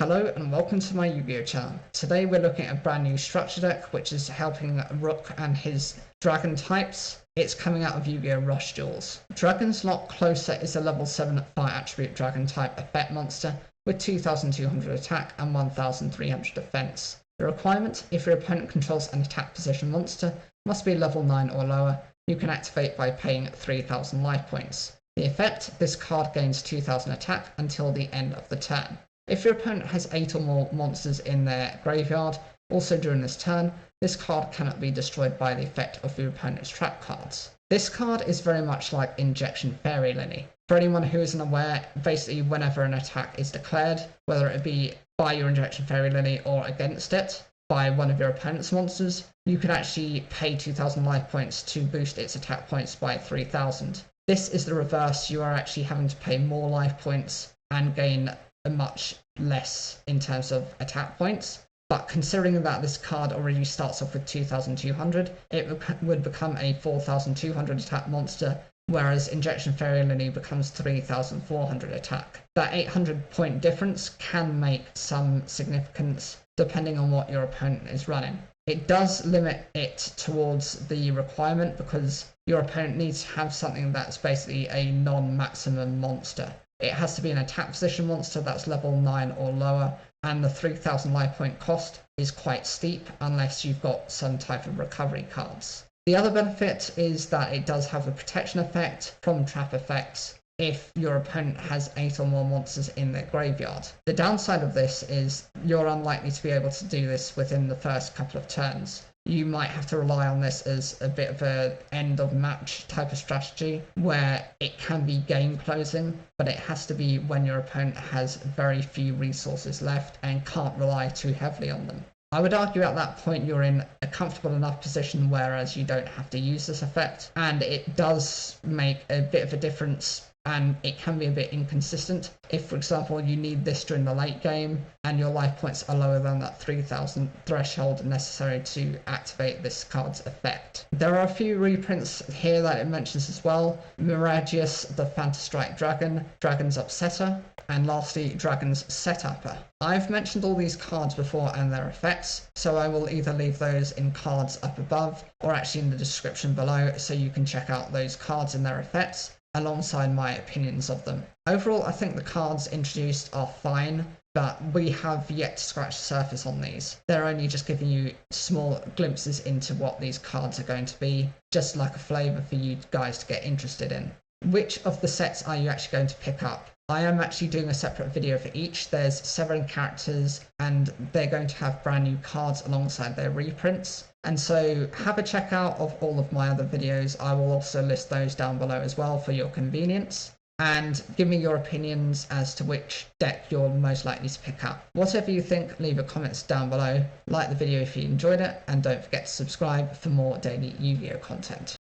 Hello and welcome to my Yu-Gi-Oh channel. Today we're looking at a brand new structure deck which is helping Rook and his dragon types. It's coming out of Yu-Gi-Oh Rush Duels. Dragon's Lock Closer is a level 7 fire attribute dragon type effect monster with 2200 attack and 1300 defense. The requirement: if your opponent controls an attack position monster, must be level 9 or lower. You can activate by paying 3000 life points. The effect: this card gains 2000 attack until the end of the turn. If your opponent has 8 or more monsters in their graveyard, also during this turn, this card cannot be destroyed by the effect of your opponent's trap cards. This card is very much like Injection Fairy Lily. For anyone who isn't aware, basically whenever an attack is declared, whether it be by your Injection Fairy Lily or against it, by one of your opponent's monsters, you can actually pay 2000 life points to boost its attack points by 3000. This is the reverse. You are actually having to pay more life points and gain a much less in terms of attack points. But considering that this card already starts off with 2200, it would become a 4200 attack monster, whereas Injection Fairy Lily becomes 3400 attack. That 800 point difference can make some significance depending on what your opponent is running. It does limit it towards the requirement because your opponent needs to have something that's basically a non-maximum monster. It has to be an attack position monster that's level 9 or lower, and the 3000 life point cost is quite steep unless you've got some type of recovery cards. The other benefit is that it does have a protection effect from trap effects if your opponent has 8 or more monsters in their graveyard. The downside of this is you're unlikely to be able to do this within the first couple of turns. You might have to rely on this as a bit of an end of match type of strategy where it can be game closing, but it has to be when your opponent has very few resources left and can't rely too heavily on them. I would argue at that point you're in a comfortable enough position whereas you don't have to use this effect, and it does make a bit of a difference and it can be a bit inconsistent. If, for example, you need this during the late game and your life points are lower than that 3000 threshold necessary to activate this card's effect. There are a few reprints here that it mentions as well. Miragius the Phantostrike Dragon, Dragon's Upsetter, and lastly, Dragon's Setupper. I've mentioned all these cards before and their effects, so I will either leave those in cards up above or actually in the description below so you can check out those cards and their effects alongside my opinions of them. Overall, I think the cards introduced are fine, but we have yet to scratch the surface on these. They're only just giving you small glimpses into what these cards are going to be, just like a flavour for you guys to get interested in. Which of the sets are you actually going to pick up? I am actually doing a separate video for each. There's 7 characters and they're going to have brand new cards alongside their reprints. And so have a check out of all of my other videos. I will also list those down below as well for your convenience. And give me your opinions as to which deck you're most likely to pick up. Whatever you think, leave your comments down below. Like the video if you enjoyed it, and don't forget to subscribe for more daily Yu-Gi-Oh content.